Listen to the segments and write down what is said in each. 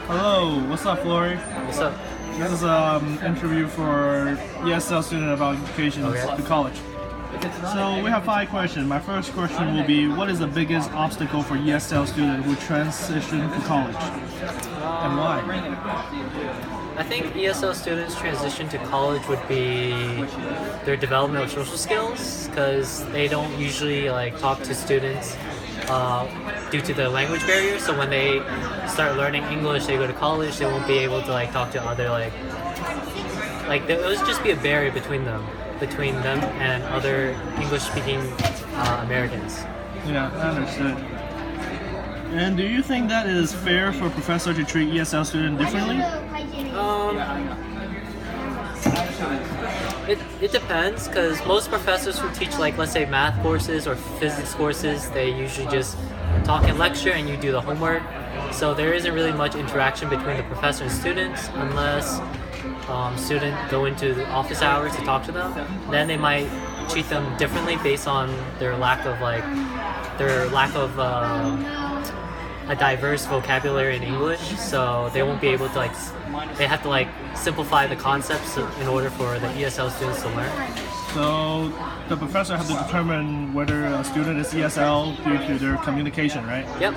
Hello, what's up, Flory? What's up? This is an interview for ESL student about education to college. So we have 5 questions. My first question will be, what is the biggest obstacle for ESL student who transition to college, and why? I think ESL students' transition to college would be their development of social skills, because they don't usually talk to students due to the language barrier. So when they start learning English, they go to college, they won't be able to talk to other there'll just be a barrier between them and other English-speaking Americans. Yeah, I understood. And do you think that it is fair for a professor to treat ESL students differently? It depends, because most professors who teach let's say math courses or physics courses, they usually just talk and lecture and you do the homework. So there isn't really much interaction between the professor and students unless students go into the office hours to talk to them. Then they might treat them differently based on their lack of a diverse vocabulary in English. So they won't be able to they have to simplify the concepts in order for the ESL students to learn. So the professor has to determine whether a student is ESL due to their communication, right? Yep,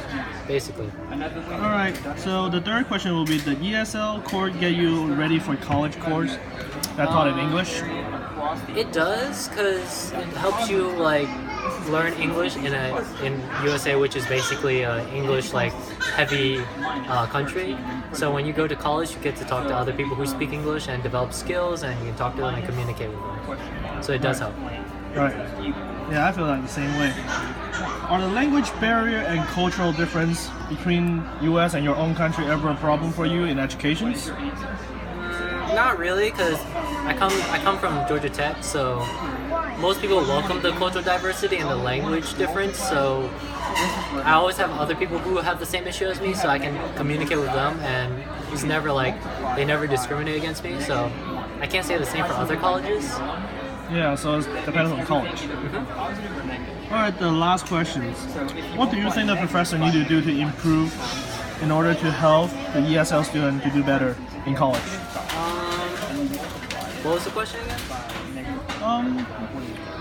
basically. Alright, so the third question will be, the ESL course get you ready for college course that taught in English? It does, because it helps you learn English in USA, which is basically an English heavy country. So when you go to college, you get to talk to other people who speak English and develop skills, and you can talk to them and communicate with them. So it does help. Right. Yeah, I feel like the same way. Are the language barrier and cultural difference between US and your own country ever a problem for you in education? Not really, because I come from Georgia Tech, so most people welcome the cultural diversity and the language difference. So I always have other people who have the same issue as me, so I can communicate with them, and it's never they never discriminate against me. So I can't say the same for other colleges. Yeah, so it depends on college. Alright, the last questions. What do you think the professor need to do to improve in order to help the ESL student to do better in college? What was the question again?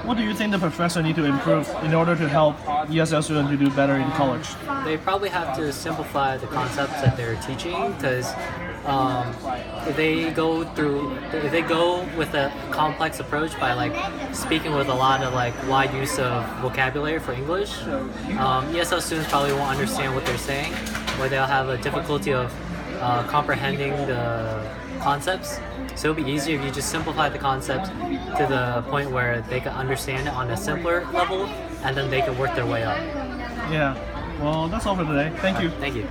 What do you think the professor need to improve in order to help ESL students to do better in college? They probably have to simplify the concepts that they're teaching, because if they go with a complex approach by speaking with a lot of wide use of vocabulary for English, ESL students probably won't understand what they're saying, or they'll have a difficulty of comprehending the concepts. So it'll be easier if you just simplify the concepts to the point where they can understand it on a simpler level, and then they can work their way up. Yeah. Well, that's all for today. Thank you. Thank you.